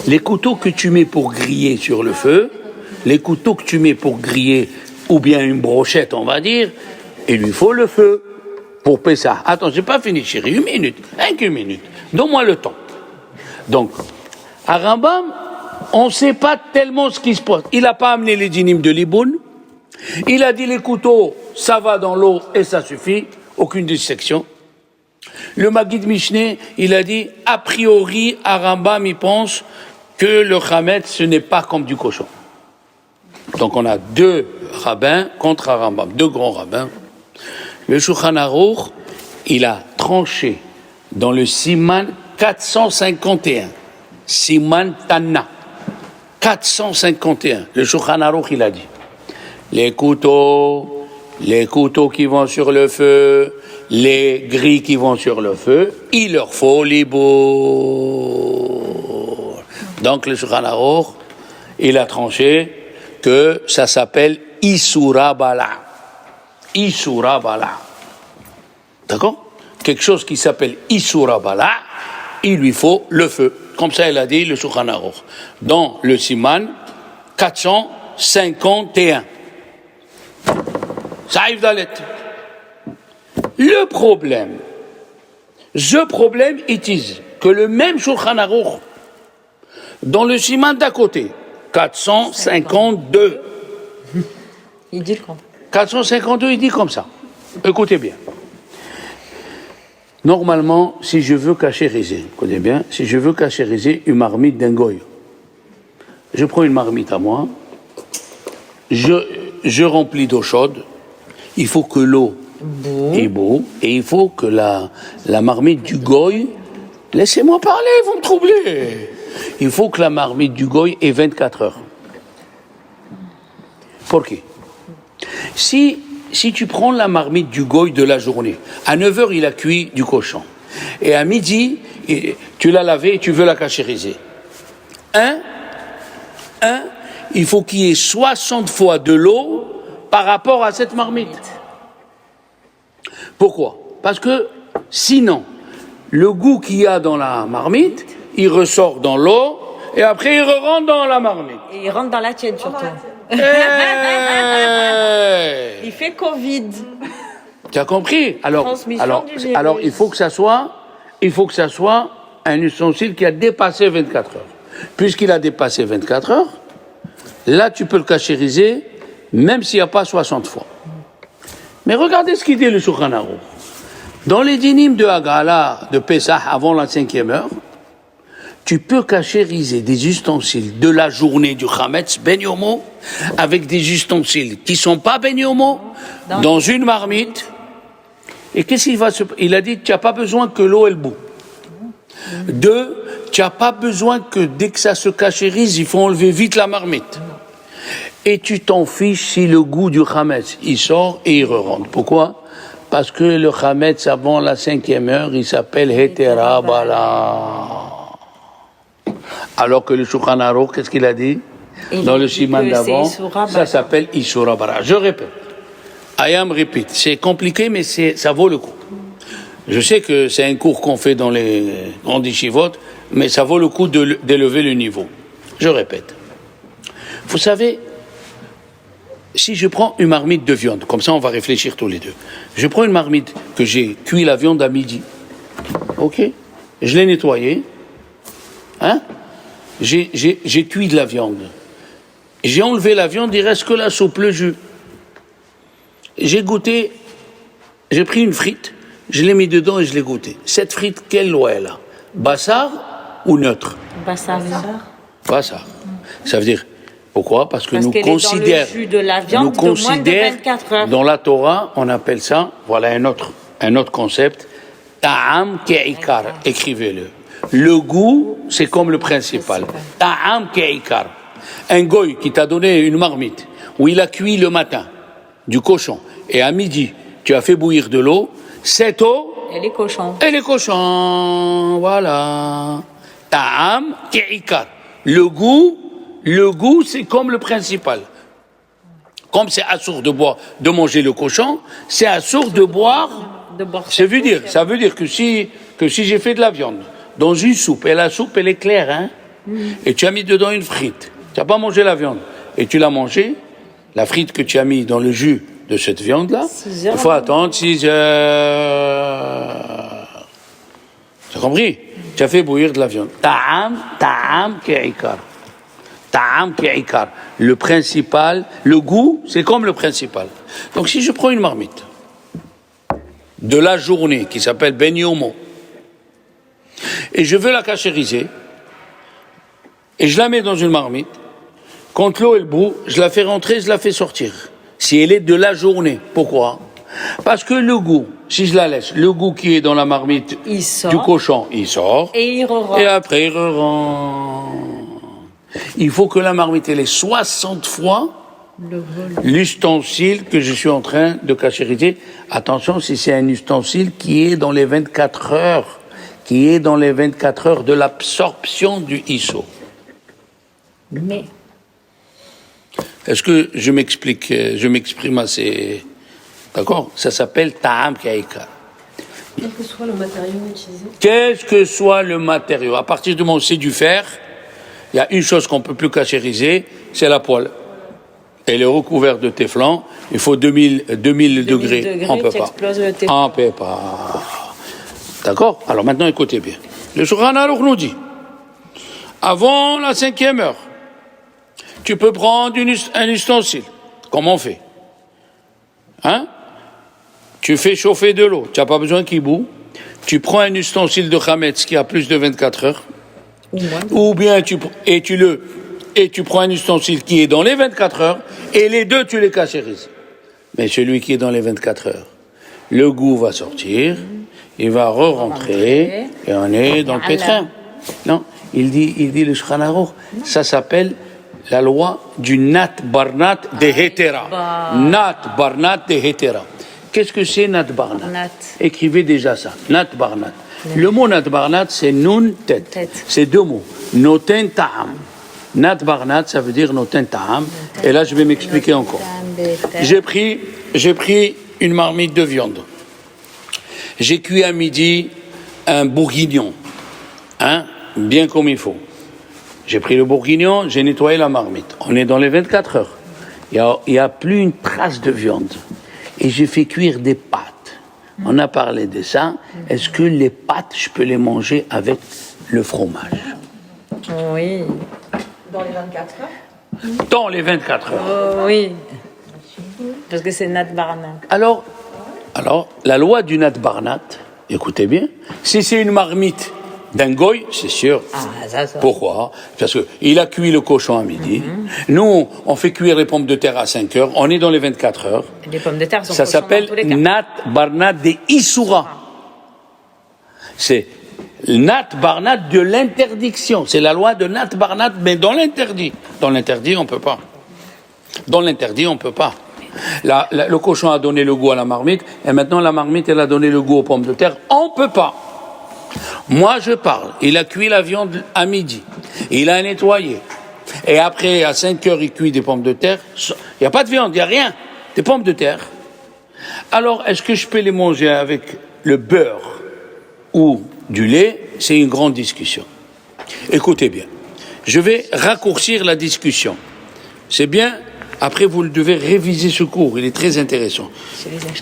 Les couteaux que tu mets pour griller sur le feu, les couteaux que tu mets pour griller, ou bien une brochette, on va dire, il lui faut le feu pour Pessah. Attends, j'ai pas fini, chérie, une minute. Donne-moi le temps. Donc, à Rambam, on ne sait pas tellement ce qui se passe. Il n'a pas amené les dynimes de Liboun. Il a dit les couteaux, ça va dans l'eau et ça suffit. Aucune dissection. Le Maggid Mishneh, il a dit, a priori, à Rambam, il pense que le Chametz, ce n'est pas comme du cochon. Donc on a 2 rabbins contre Rambam, 2 grands rabbins. Le Shulchan Aruch, il a tranché dans le Siman 451. Siman Tanna. 451. Le Shulchan Aruch, il a dit, les couteaux qui vont sur le feu, les grilles qui vont sur le feu, il leur faut les bourres. Donc le Shulchan Aruch, il a tranché que ça s'appelle Isura Bala. Isura Bala. D'accord? Quelque chose qui s'appelle Isura Bala, il lui faut le feu. Comme ça, il a dit le Shulchan Aruch. Dans le Siman 451. Ça arrive dans lettre. Le problème, est que le même Shulchan Aruch, dans le Siman d'à côté, 452. Il dit le contraire. 452, il dit comme ça. Écoutez bien. Normalement, si je veux cachériser, écoutez bien, si je veux cachériser une marmite d'un goy, je prends une marmite à moi, je remplis d'eau chaude, il faut que l'eau est beau, et il faut que la marmite du goy, laissez-moi parler, vous me troublez. Il faut que la marmite du goy ait 24 heures. Pourquoi? Si tu prends la marmite du goy de la journée, à 9h il a cuit du cochon, et à midi tu l'as lavé et tu veux la cachériser, il faut qu'il y ait 60 fois de l'eau par rapport à cette marmite. Pourquoi? Parce que sinon, le goût qu'il y a dans la marmite, il ressort dans l'eau, et après il rentre dans la marmite. Et il rentre dans la tienne surtout. Il fait Covid. Tu as compris? Alors, il faut que ça soit un ustensile qui a dépassé 24 heures. Puisqu'il a dépassé 24 heures, là tu peux le cachériser, même s'il n'y a pas 60 fois. Mais regardez ce qu'il dit le Shulchan Aruch. Dans les dynimes de Hagala, de Pessah, avant la 5e heure, tu peux cachériser des ustensiles de la journée du Chametz Ben Yomo avec des ustensiles qui ne sont pas Ben Yomo dans une marmite Et qu'est-ce qu'il va se... Il a dit, tu n'as pas besoin que l'eau, elle bout. 2, tu n'as pas besoin que dès que ça se cachérise, il faut enlever vite la marmite. Et tu t'en fiches si le goût du chametz, il sort et il re-rentre. Pourquoi? Parce que le chametz, avant la 5e heure, il s'appelle Hetera Bala. Alors que le Shulchan Aruch, qu'est-ce qu'il a dit? Dans le siman d'avant, ça s'appelle Isura Bara. Je répète. Ayam répète. C'est compliqué, mais ça vaut le coup. Je sais que c'est un cours qu'on fait dans les grandes yeshivot, mais ça vaut le coup d'élever le niveau. Je répète. Vous savez, si je prends une marmite de viande, comme ça on va réfléchir tous les deux. Je prends une marmite que j'ai cuit la viande à midi. Ok? Je l'ai nettoyée. Hein? J'ai cuit de la viande. J'ai enlevé la viande, il reste que la soupe, le jus. J'ai goûté, j'ai pris une frite, je l'ai mis dedans et je l'ai goûté. Cette frite, quelle loi elle a? Bassar ou neutre? Bassar. Bassar. Ça veut dire, pourquoi? Parce que nous qu'elle considère, est dans le jus de la viande nous de moins de considère, 24 heures. dans la Torah, on appelle ça, voilà un autre concept, ta'am ke'ikar, écrivez-le. Le goût, c'est comme le principal. Ta'am ke'ikar. Un goy qui t'a donné une marmite, où il a cuit le matin, du cochon, et à midi, tu as fait bouillir de l'eau, cette eau, Elle est cochon. elle est cochon, voilà. Ta'am ke'ikar. Le goût, c'est comme le principal. Comme c'est assourd de manger le cochon, c'est assourd de boire. Ça veut dire que si j'ai fait de la viande dans une soupe, et la soupe, elle est claire, hein, et tu as mis dedans une frite, tu n'as pas mangé la viande, et tu l'as mangée, la frite que tu as mis dans le jus de cette viande-là, il faut attendre 6 heures. Tu as compris? Tu as fait bouillir de la viande. Ta'am ke'ikar. Ta'am ke'ikar. Le principal, le goût, c'est comme le principal. Donc si je prends une marmite de la journée qui s'appelle Ben Yomo, et je veux la cachériser, et je la mets dans une marmite, quand l'eau est le bout, je la fais rentrer, je la fais sortir. Si elle est de la journée. Pourquoi? Parce que le goût, si je la laisse, le goût qui est dans la marmite du cochon, il sort. Et il re-rentre. Et après, il re-rentre. Il faut que la marmite, elle ait 60 fois l'ustensile que je suis en train de cachériser. Attention, si c'est un ustensile qui est dans les 24 heures, de l'absorption du Mais est-ce que je m'exprime assez? D'accord? Ça s'appelle Ta'am Ke'ikar. Quel que soit le matériau utilisé. Qu'est-ce que soit le matériau? À partir du moment où c'est du fer, il y a une chose qu'on ne peut plus cachériser, c'est la poêle. Elle est recouverte de téflon, il faut 2000 degrés. On ne peut pas. On ne peut pas. D'accord? Alors maintenant, écoutez bien. Le Shulchan Aruch nous dit, avant la 5e heure, tu peux prendre un ustensile. Comment on fait? Hein? Tu fais chauffer de l'eau, tu n'as pas besoin qu'il bout. Tu prends un ustensile de chametz qui a plus de 24 heures. Ou bien tu prends un ustensile qui est dans les 24 heures, et les deux, tu les cachérises. Mais celui qui est dans les 24 heures, le goût va sortir, il va re-rentrer, et on est dans le pétrin. Non, il dit le Shulchan Aruch, ça s'appelle la loi du Nat Barnat de Hetera. Nat Barnat de Hetera. Qu'est-ce que c'est Nat Barnat? Écrivez déjà ça. Nat Barnat. Le mot Nat Barnat, c'est Nun Tet. C'est deux mots. Noten Ta'am. Nat Barnat, ça veut dire Noten Ta'am. Et là, je vais m'expliquer encore. J'ai pris une marmite de viande. J'ai cuit à midi un bourguignon. Hein? Bien comme il faut. J'ai pris le bourguignon, j'ai nettoyé la marmite. On est dans les 24 heures. Il n'y a plus une trace de viande. Et j'ai fait cuire des pâtes. On a parlé de ça. Est-ce que les pâtes, je peux les manger avec le fromage? Oui. Dans les 24 heures. Dans les 24 heures. Oui. Parce que c'est Nat Barnat. Alors, la loi du Nat Barnat, écoutez bien, si c'est une marmite D'un goy, c'est sûr. ça. Pourquoi? Parce qu'il a cuit le cochon à midi. Nous, on fait cuire les pommes de terre à 5 heures. On est dans les 24 heures. Les pommes de terre sont Ça cochons s'appelle dans tous les cas. Nat Barnat de Issoura. C'est Nat Barnat de l'interdiction. C'est la loi de Nat Barnat, mais dans l'interdit. Dans l'interdit, on peut pas. Dans l'interdit, on peut pas. Le cochon a donné le goût à la marmite, et maintenant la marmite, elle a donné le goût aux pommes de terre. On peut pas. Moi, je parle. Il a cuit la viande à midi. Il a nettoyé. Et après, à 5 heures, il cuit des pommes de terre. Il n'y a pas de viande, il n'y a rien. Des pommes de terre. Alors, est-ce que je peux les manger avec le beurre ou du lait? C'est une grande discussion. Écoutez bien. Je vais raccourcir la discussion. C'est bien. Après, vous devez réviser ce cours. Il est très intéressant.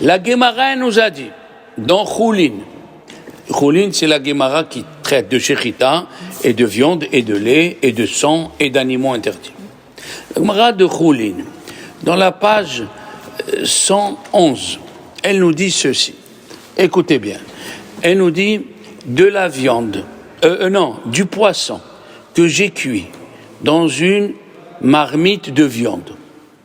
La Guémara nous a dit, dans Choulin, Choulin, c'est la Guémara qui traite de shechita et de viande et de lait et de sang et d'animaux interdits. La Guémara de Choulin, dans la page 111, elle nous dit ceci. Écoutez bien. Elle nous dit de la viande, du poisson que j'ai cuit dans une marmite de viande.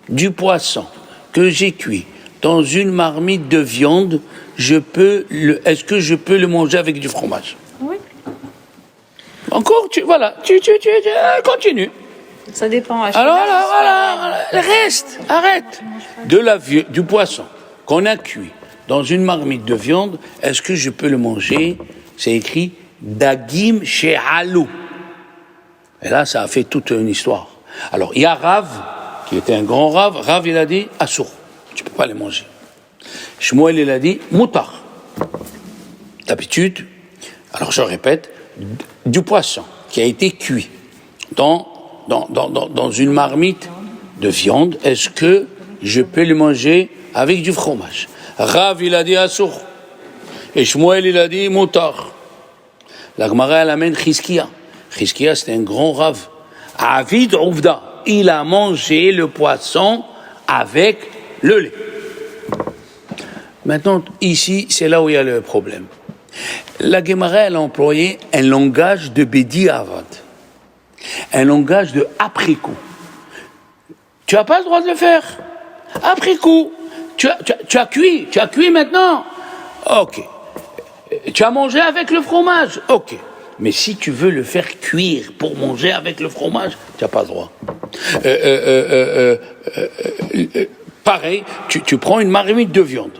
Du poisson que j'ai cuit dans une marmite de viande, est-ce que je peux le manger avec du fromage? Oui. Encore, tu continue. Ça dépend. Alors, reste, arrête. Du poisson qu'on a cuit dans une marmite de viande, est-ce que je peux le manger? C'est écrit Dagim She'alou. Et là, ça a fait toute une histoire. Alors, il y a Rav, qui était un grand Rav. Rav, il a dit Assour, tu ne peux pas les manger. Shmuel, il a dit Moutar. D'habitude, alors je répète, du poisson qui a été cuit dans une marmite de viande, est-ce que je peux le manger avec du fromage? Rav, il a dit Assour. Et Shmuel, il a dit Moutar. La Gemara, elle amène Chizkia. Chizkia, c'était un grand Rav. Avid Ouvda. Il a mangé le poisson avec le lait. Maintenant, ici, c'est là où il y a le problème. La Gemara, elle a employé un langage de Bedi Avad. Un langage de après-coup. Tu n'as pas le droit de le faire. Après-coup. Tu as cuit maintenant. Ok. Tu as mangé avec le fromage. Ok. Mais si tu veux le faire cuire pour manger avec le fromage, tu n'as pas le droit. Pareil, tu prends une marmite de viande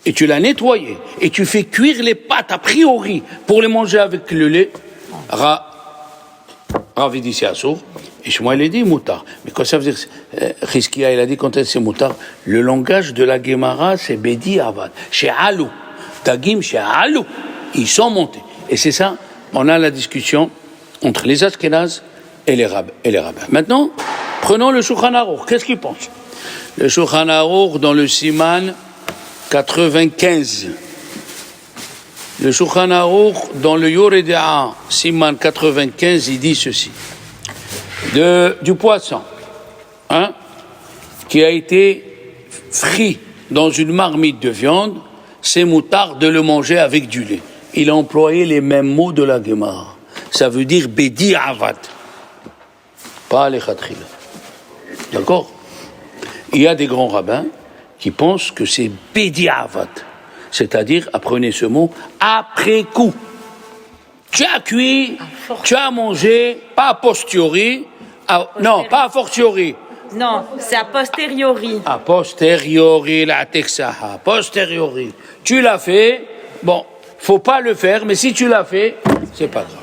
et tu l'as nettoyée et tu fais cuire les pâtes a priori pour les manger avec le lait. Ravi dit c'est assour. Et chez moi, il a dit moutard. Mais quoi ça veut dire? Chizkia, il a dit quand c'est moutard. Le langage de la Gemara, c'est Bedi Avad. Chez Alou. Dagim, chez Alou. Ils sont montés. Et c'est ça. On a la discussion entre les Ashkénazes et les rabbins. Maintenant, prenons le Shulchan Aruch. Qu'est-ce qu'il pense? Le Shulchan Aruch dans le Siman 95. Le Shulchan Aruch dans le Yorede'a Siman 95, il dit ceci. Du poisson, qui a été frit dans une marmite de viande, c'est moutard de le manger avec du lait. Il a employé les mêmes mots de la Gemara. Ça veut dire Bedi Avad. Pas les Khatril. D'accord? Il y a des grands rabbins qui pensent que c'est Bedi Avad. C'est-à-dire, apprenez ce mot, après coup. Tu as cuit, tu as mangé, pas a posteriori. Non, pas a fortiori. Non, c'est a posteriori. A posteriori, la texaha. A posteriori. Tu l'as fait, bon. Faut pas le faire, mais si tu l'as fait, c'est pas grave.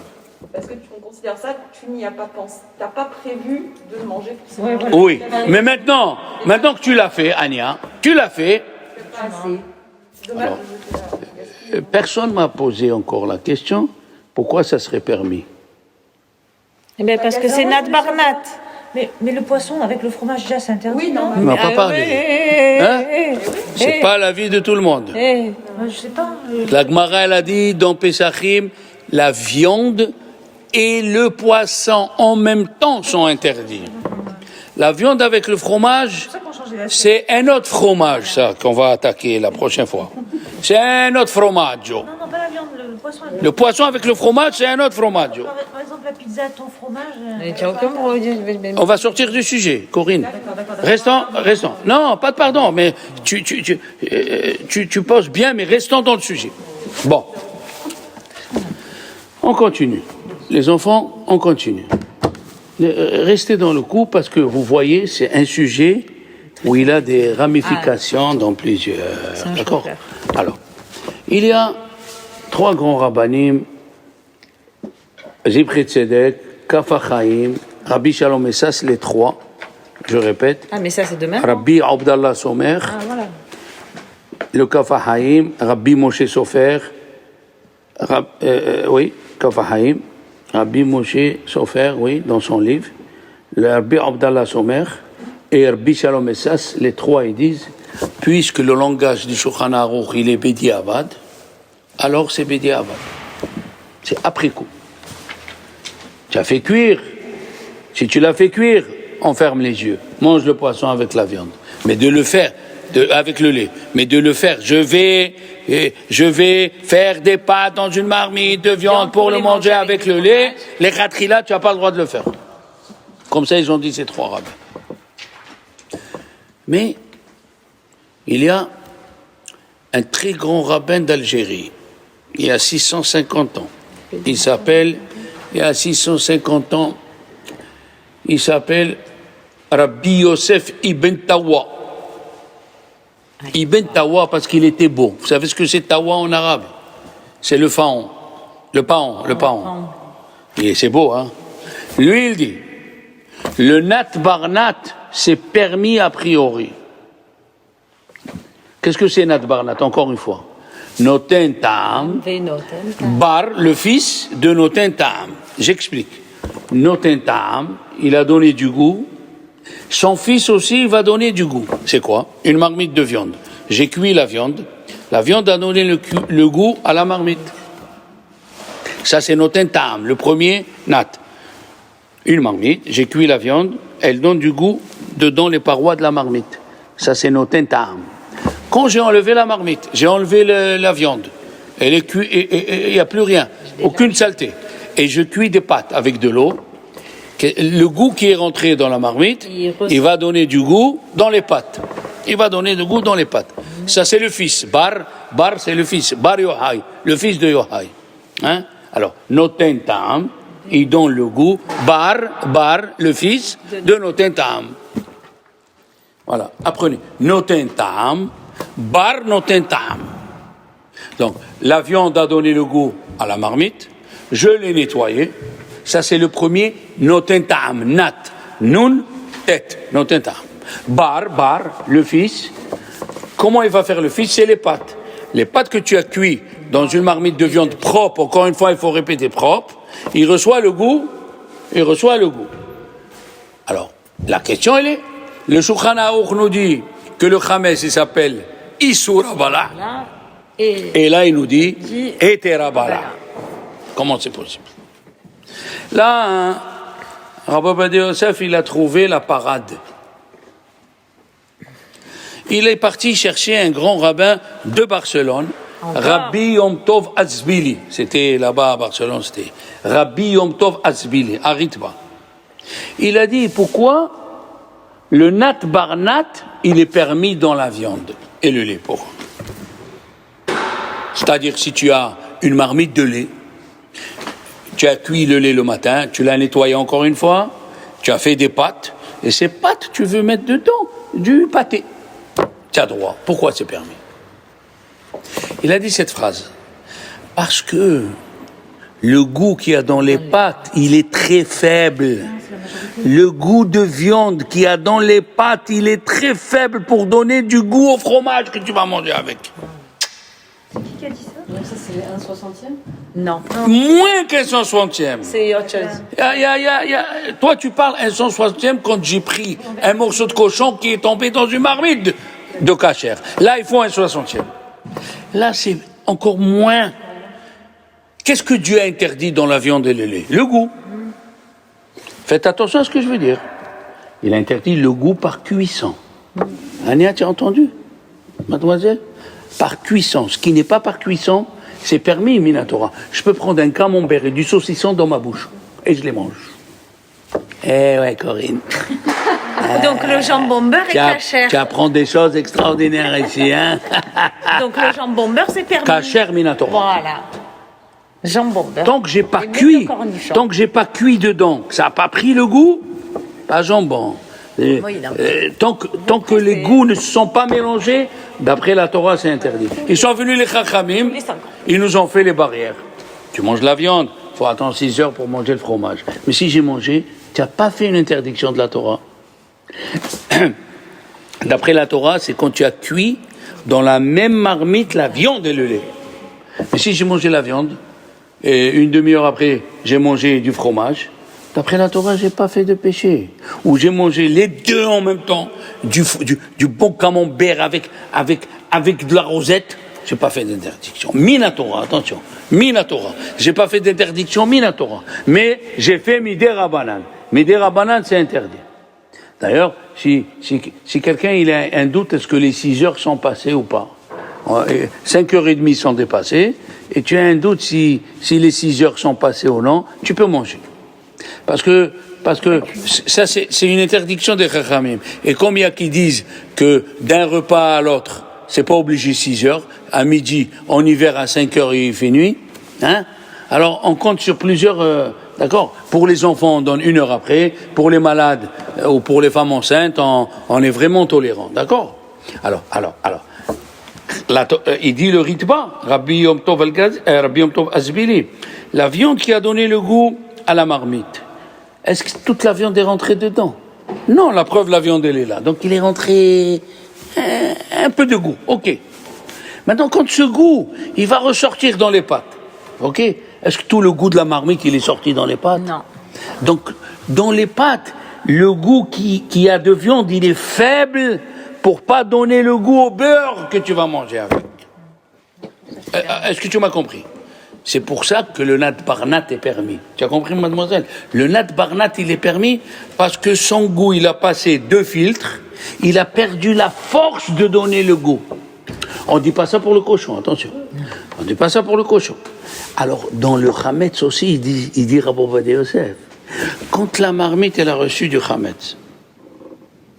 Parce que tu considères ça, tu n'y as pas pensé, t'as pas prévu de le manger pour Ouais, voilà. Oui, mais maintenant que tu l'as fait, Ania, tu l'as fait. C'est dommage Alors, de jeter la... Personne m'a posé encore la question, pourquoi ça serait permis? Eh bien, parce que c'est Nat Barnat. Mais le poisson avec le fromage, déjà, c'est interdit. Oui, non. On n'a pas parlé. Hein? C'est pas l'avis de tout le monde. Je sais pas. La Gemara, elle a dit dans Pesachim, la viande et le poisson en même temps sont interdits. La viande avec le fromage, c'est un autre fromage, ça, qu'on va attaquer la prochaine fois. C'est un autre fromage. Non, pas la viande, le poisson. Le poisson avec le fromage, c'est un autre fromage. Par exemple, la pizza, ton fromage. On va sortir du sujet, Corinne. Restons. Non, pas de pardon, mais tu poses bien, mais restons dans le sujet. Bon. On continue. Les enfants, on continue. Restez dans le coup parce que vous voyez, c'est un sujet où il a des ramifications dans plusieurs. D'accord? Alors, il y a 3 grands rabbanim, Zipri Tzedek, Kaf HaChaim, Rabbi Shalom Messas, les 3, je répète. Ah, mais ça, c'est demain. Rabbi Abdallah Somer, Voilà. le Kaf HaChaim, Rabbi Moshe Sofer, oui, Kaf HaChaim, Rabbi Moshe Sofer, oui, dans son livre, le Rabbi Abdallah Somer et Rabbi Shalom Messas, les 3, ils disent, puisque le langage du Shulchan Aruch, il est Bediavad, alors c'est Bediavad. C'est après coup. Tu as fait cuire. Si tu l'as fait cuire, on ferme les yeux. Mange le poisson avec la viande. Mais de le faire avec le lait. Mais de le faire, je vais faire des pâtes dans une marmite de viande pour le manger avec le lait. Les khatrila, tu n'as pas le droit de le faire. Comme ça, ils ont dit ces 3 rabbins. Mais il y a un très grand rabbin d'Algérie, il y a 650 ans. Il s'appelle Rabbi Yosef Ibn Tawa. Ibn Tawa parce qu'il était beau. Vous savez ce que c'est Tawa en arabe? C'est le faon. Le paon. Et c'est beau, hein? Lui, il dit, le nat barnat, c'est permis a priori. Qu'est-ce que c'est nat barnat? Encore une fois. Noten ta'am, bar, le fils de Noten ta'am. J'explique. Noten ta'am, il a donné du goût. Son fils aussi, il va donner du goût. C'est quoi? Une marmite de viande. J'ai cuit la viande. La viande a donné le goût à la marmite. Ça, c'est Noten ta'am. Le premier, nat. Une marmite, j'ai cuit la viande, elle donne du goût dedans les parois de la marmite. Ça, c'est Noten ta'am. Quand j'ai enlevé la marmite, j'ai enlevé la viande, elle est cuite, et il n'y a plus rien, aucune saleté. Et je cuis des pâtes avec de l'eau. Le goût qui est rentré dans la marmite, il va donner du goût dans les pâtes. Il va donner du goût dans les pâtes. Ça, c'est le fils. Bar, c'est le fils. Bar Yohai, le fils de Yohai. Hein? Alors, Noten ta'am, il donne le goût. Bar, le fils de Noten ta'am. Voilà, apprenez. Noten ta'am, bar Noten ta'am. Donc, la viande a donné le goût à la marmite. Je l'ai nettoyée. Ça, c'est le premier. Noten ta'am, nat. Nun, tet. Noten ta'am. Bar, le fils. Comment il va faire le fils? C'est les pâtes. Les pâtes que tu as cuites dans une marmite de viande propre, encore une fois, il faut répéter propre, il reçoit le goût. Alors, la question, elle est, le Shulchan Aruch nous dit que le Chametz, il s'appelle Isur Abala, et là, il nous dit Eter Abala. Comment c'est possible? Là, Rabbi Ovadia Yosef, il a trouvé la parade. Il est parti chercher un grand rabbin de Barcelone, Rabbi Yom Tov Atzbili. C'était là-bas à Barcelone, c'était Rabbi Yom Tov Atzbili, à Ritva. Il a dit, pourquoi le nat barnat, il est permis dans la viande et le lait? Pourquoi? C'est-à-dire, si tu as une marmite de lait, tu as cuit le lait le matin, tu l'as nettoyé encore une fois, tu as fait des pâtes, et ces pâtes, tu veux mettre dedans du pâté. Tu as droit. Pourquoi c'est permis? Il a dit cette phrase. Parce que le goût qu'il y a dans les pâtes, il est très faible. Le goût de viande qu'il y a dans les pâtes, il est très faible pour donner du goût au fromage que tu vas manger avec. C'est qui a dit ça? Ça, c'est 1/60e? Non. Moins qu'un 160e. C'est autre chose. Toi, tu parles un 160e quand j'ai pris un morceau de cochon qui est tombé dans une marmite de kasher. Là, il faut un 60e. Là, c'est encore moins. Qu'est-ce que Dieu a interdit dans la viande et le lait? Le goût. Faites attention à ce que je veux dire. Il a interdit le goût par cuisson. Ania, tu as entendu, mademoiselle? Par cuisson. Ce qui n'est pas par cuisson, c'est permis, Minatora. Je peux prendre un camembert et du saucisson dans ma bouche, et je les mange. Eh ouais, Corinne. Donc le jambon beurre est cachère. Tu apprends des choses extraordinaires ici, hein. Donc le jambon beurre, c'est permis. Cachère, Minatora. Voilà. Jambon beurre. Tant que j'ai pas Et cuit, le cornichon. tant que j'ai pas cuit dedans, que ça n'a pas pris le goût, pas jambon. Tant que les goûts ne se sont pas mélangés, d'après la Torah, c'est interdit. Ils sont venus les Chachamim, ils nous ont fait les barrières. Tu manges la viande, il faut attendre 6 heures pour manger le fromage. Mais si j'ai mangé, tu n'as pas fait une interdiction de la Torah. D'après la Torah, c'est quand tu as cuit dans la même marmite la viande et le lait. Mais si j'ai mangé la viande, et une demi-heure après, j'ai mangé du fromage, d'après la Torah, j'ai pas fait de péché. Ou j'ai mangé les deux en même temps, du bon camembert avec de la rosette, j'ai pas fait d'interdiction. Minatora, attention, Minatora. J'ai pas fait d'interdiction, Minatora. Mais j'ai fait Midé Rabanan. Midé Rabanan, c'est interdit. D'ailleurs, si quelqu'un il a un doute, est-ce que les 6 heures sont passées ou pas? 5h30 sont dépassées, et tu as un doute si les 6 heures sont passées ou non, tu peux manger. Parce que ça, c'est une interdiction des Chachamim. Et comme il y a qui disent que d'un repas à l'autre, c'est pas obligé 6 heures, à midi, en hiver à 5 heures, il fait nuit, hein? Alors, on compte sur plusieurs, d'accord? Pour les enfants, on donne 1 heure après. Pour les malades, ou pour les femmes enceintes, on est vraiment tolérant, d'accord? Alors. Il dit le Ritba, Rabbi Yom Tov Azbili, la viande qui a donné le goût à la marmite. Est-ce que toute la viande est rentrée dedans? Non, la preuve, la viande, elle est là. Donc il est rentré un peu de goût. Ok. Maintenant, quand ce goût, il va ressortir dans les pâtes. Ok. Est-ce que tout le goût de la marmite, il est sorti dans les pâtes? Non. Donc, dans les pâtes, le goût qui a de viande, il est faible pour pas donner le goût au beurre que tu vas manger avec. Est-ce que tu m'as compris? C'est pour ça que le nat barnat est permis. Tu as compris, mademoiselle? Le nat barnat, il est permis parce que son goût, il a passé 2 filtres, il a perdu la force de donner le goût. On ne dit pas ça pour le cochon, attention. On ne dit pas ça pour le cochon. Alors, dans le chametz aussi, il dit Rabbi Ovadia Yosef, quand la marmite, elle a reçu du chametz,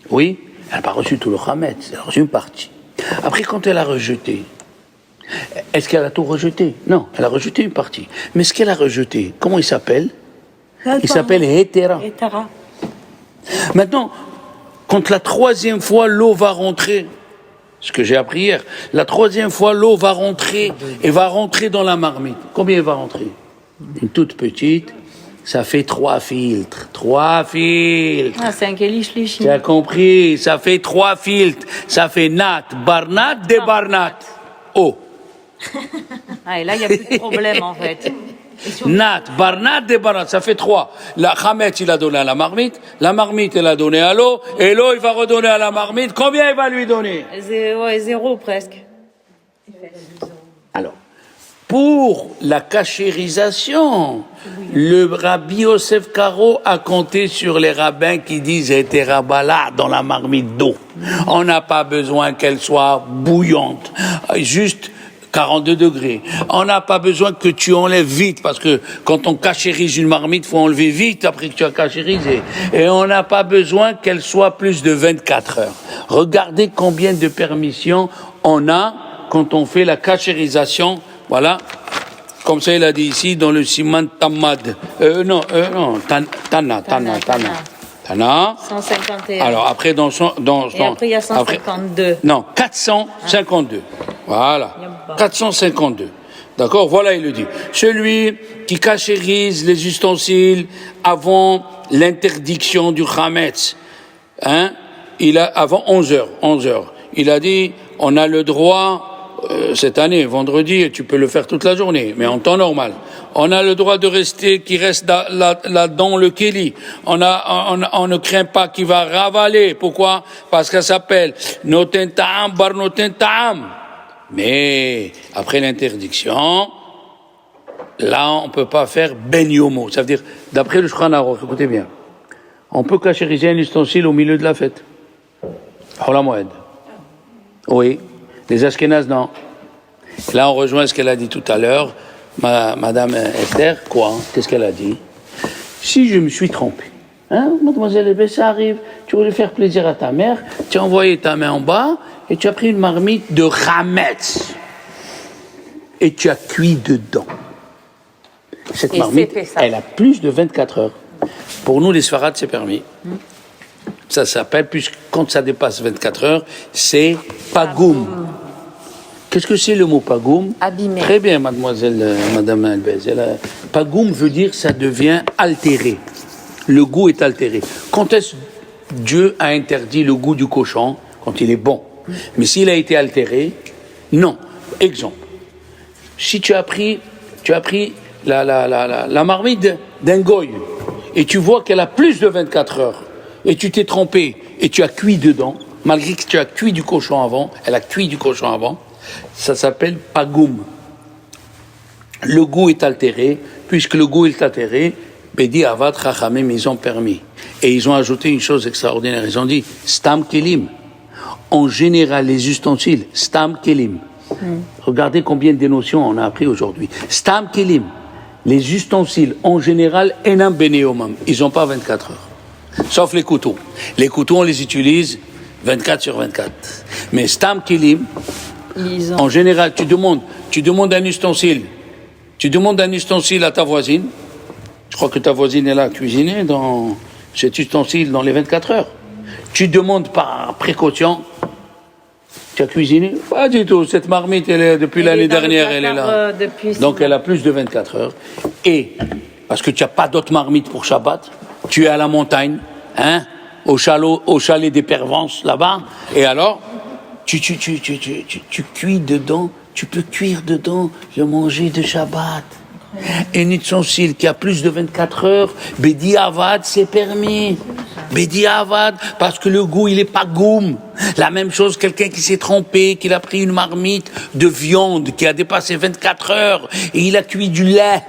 oui, elle n'a pas reçu tout le chametz, elle a reçu une partie. Après, quand elle a rejeté, est-ce qu'elle a tout rejeté? Non, elle a rejeté une partie. Mais ce qu'elle a rejeté, comment il s'appelle? Il s'appelle Hétera. Maintenant, quand la 3e fois l'eau va rentrer, ce que j'ai appris hier, la 3e fois l'eau va rentrer et va rentrer dans la marmite. Combien elle va rentrer? Une toute petite. Ça fait 3 filtres. 3 filtres. Ah, c'est un kélish-lichi. Tu as compris? Ça fait 3 filtres. Ça fait nat, barnat, débarnat. Oh. Ah, et là, il n'y a plus de problème, en fait. Nat, barnat, débarnat. Ça fait 3. La chamet, il a donné à la marmite. La marmite, elle a donné à l'eau. Et l'eau, il va redonner à la marmite. Combien il va lui donner? Ouais, 0 presque. Alors, pour la cachérisation, le Rabbi Yosef Karo a compté sur les rabbins qui disent était rabala dans la marmite d'eau. On n'a pas besoin qu'elle soit bouillante, juste 42 degrés. On n'a pas besoin que tu enlèves vite, parce que quand on cachérise une marmite, il faut enlever vite après que tu as cachérisé. Et on n'a pas besoin qu'elle soit plus de 24 heures. Regardez combien de permissions on a quand on fait la cachérisation. Voilà, comme ça il a dit ici dans le Siman Tamad. Tana. 151. Alors après dans Et après il y a 152. Non, 452. Voilà, 452. D'accord, voilà il le dit. Celui qui cachérise les ustensiles avant l'interdiction du chametz, hein, il a avant 11 heures. Il a dit on a le droit. Cette année, vendredi, tu peux le faire toute la journée, mais en temps normal. On a le droit de rester, qui reste là dans le kéli. On ne craint pas qu'il va ravaler. Pourquoi? Parce qu'elle s'appelle Noten Ta'am Bar Noten Ta'am. Mais, après l'interdiction, là, on peut pas faire Ben Yomo. Ça veut dire, d'après le Shulchan Aruch, écoutez bien, on peut cachériser un ustensile au milieu de la fête. Chol HaMoed. Oui. Les Ashkénazes, non. Là, on rejoint ce qu'elle a dit tout à l'heure, Madame Esther, quoi, qu'est-ce qu'elle a dit? Si je me suis trompé, hein, mademoiselle Ebe, ça arrive, tu voulais faire plaisir à ta mère, tu as envoyé ta main en bas et tu as pris une marmite de chametz et tu as cuit dedans. Cette marmite, elle a plus de 24 heures. Pour nous, les Sfarades, c'est permis. Ça s'appelle, puisque quand ça dépasse 24 heures, c'est pagoum. Qu'est-ce que c'est le mot pagoum? Abîmé. Très bien, Madame Elbez. Pagoum veut dire ça devient altéré. Le goût est altéré. Quand est-ce Dieu a interdit le goût du cochon? Quand il est bon. Mais s'il a été altéré, non. Exemple. Si tu as pris la marmite d'un goy et tu vois qu'elle a plus de 24 heures et tu t'es trompé et tu as cuit dedans, malgré que tu as cuit du cochon avant, elle a cuit du cochon avant, ça s'appelle pagoum. Le goût est altéré, puisque le goût est altéré, Bedi Avad Chachamim, ils ont permis. Et ils ont ajouté une chose extraordinaire, ils ont dit Stam Kelim. En général, les ustensiles, Stam Kelim. Regardez combien de notions on a appris aujourd'hui. Stam Kelim. Les ustensiles, en général, Enam Beneomam. Ils n'ont pas 24 heures. Sauf les couteaux. Les couteaux, on les utilise 24 sur 24. Mais Stam Kelim, en général, tu demandes un ustensile. Tu demandes un ustensile à ta voisine. Je crois que ta voisine est là à cuisiner dans cet ustensile dans les 24 heures. Tu demandes par précaution. Tu as cuisiné? Pas du tout. Cette marmite, depuis l'année dernière, elle est là. Donc elle a plus de 24 heures. Et, parce que tu n'as pas d'autre marmite pour Shabbat, tu es à la montagne, hein, au chalet des Pervences, là-bas, et alors, tu cuis dedans, tu peux cuire dedans le manger de Shabbat. Un ustensile qui a plus de 24 heures, Bedi Avad, c'est permis. Bedi Avad, parce que le goût, il est pas goum. La même chose, quelqu'un qui s'est trompé, qu'il a pris une marmite de viande qui a dépassé 24 heures et il a cuit du lait.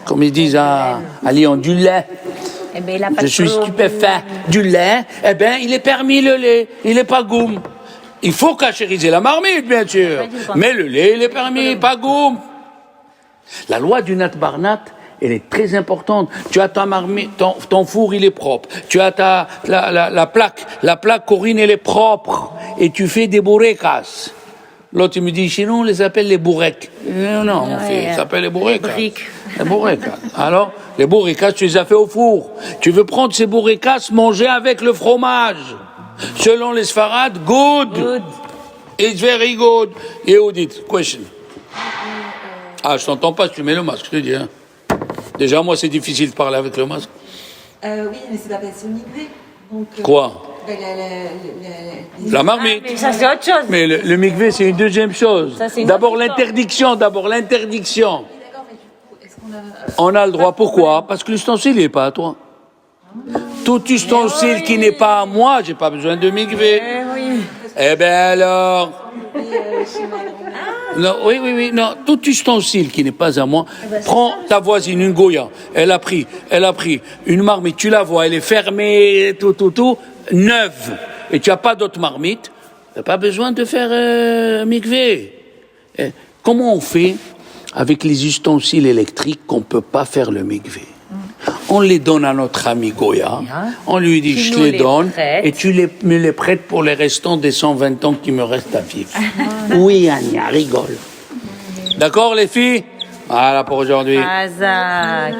Comme ils disent à Lyon, du lait. Eh ben, il a pas Je suis stupéfait. Du lait, eh bien, il est permis le lait. Il est pas goum. Il faut cachériser la marmite, bien sûr. Mais le lait, il est permis, pas goum. La loi du Nat Barnat, elle est très importante. Tu as ta marmite, ton four, il est propre. Tu as la plaque Corinne, elle est propre. Et tu fais des bourrekas. L'autre, il me dit, chez nous, on les appelle les bourrecs. Non, mon fils, ça s'appelle les bourrekas. Les bourrekas. Alors, les bourrekas, tu les as fait au four. Tu veux prendre ces bourrekas, manger avec le fromage. Selon les Sfarades, good. It's very good. Yehudit, question. Ah, je t'entends pas, tu mets le masque, je te dis. Hein. Déjà, moi, c'est difficile de parler avec le masque. Oui, mais c'est la version migrée. Donc, quoi? La marmite. Mais ça, c'est autre chose. Mais le mikvé, c'est une deuxième chose. D'abord l'interdiction. Oui, d'accord, mais du coup, est-ce qu'on a... On a le droit. Pourquoi? Parce que l'ustensile n'est pas à toi. Tout ustensile qui n'est pas à moi, j'ai pas besoin de mikvé. Eh bien alors... Non, oui, non. Tout ustensile qui n'est pas à moi, prends ta voisine, une Goya, elle a pris une marmite, tu la vois, elle est fermée, tout, neuve, et tu n'as pas d'autre marmite, tu n'as pas besoin de faire mikvé. Comment on fait avec les ustensiles électriques qu'on ne peut pas faire le mikvé? On les donne à notre ami Goya, on lui dit je te les donne et tu me les prêtes pour les restants des 120 ans qui me restent à vivre. Oui, Anya, rigole. D'accord les filles? Voilà pour aujourd'hui. Azak.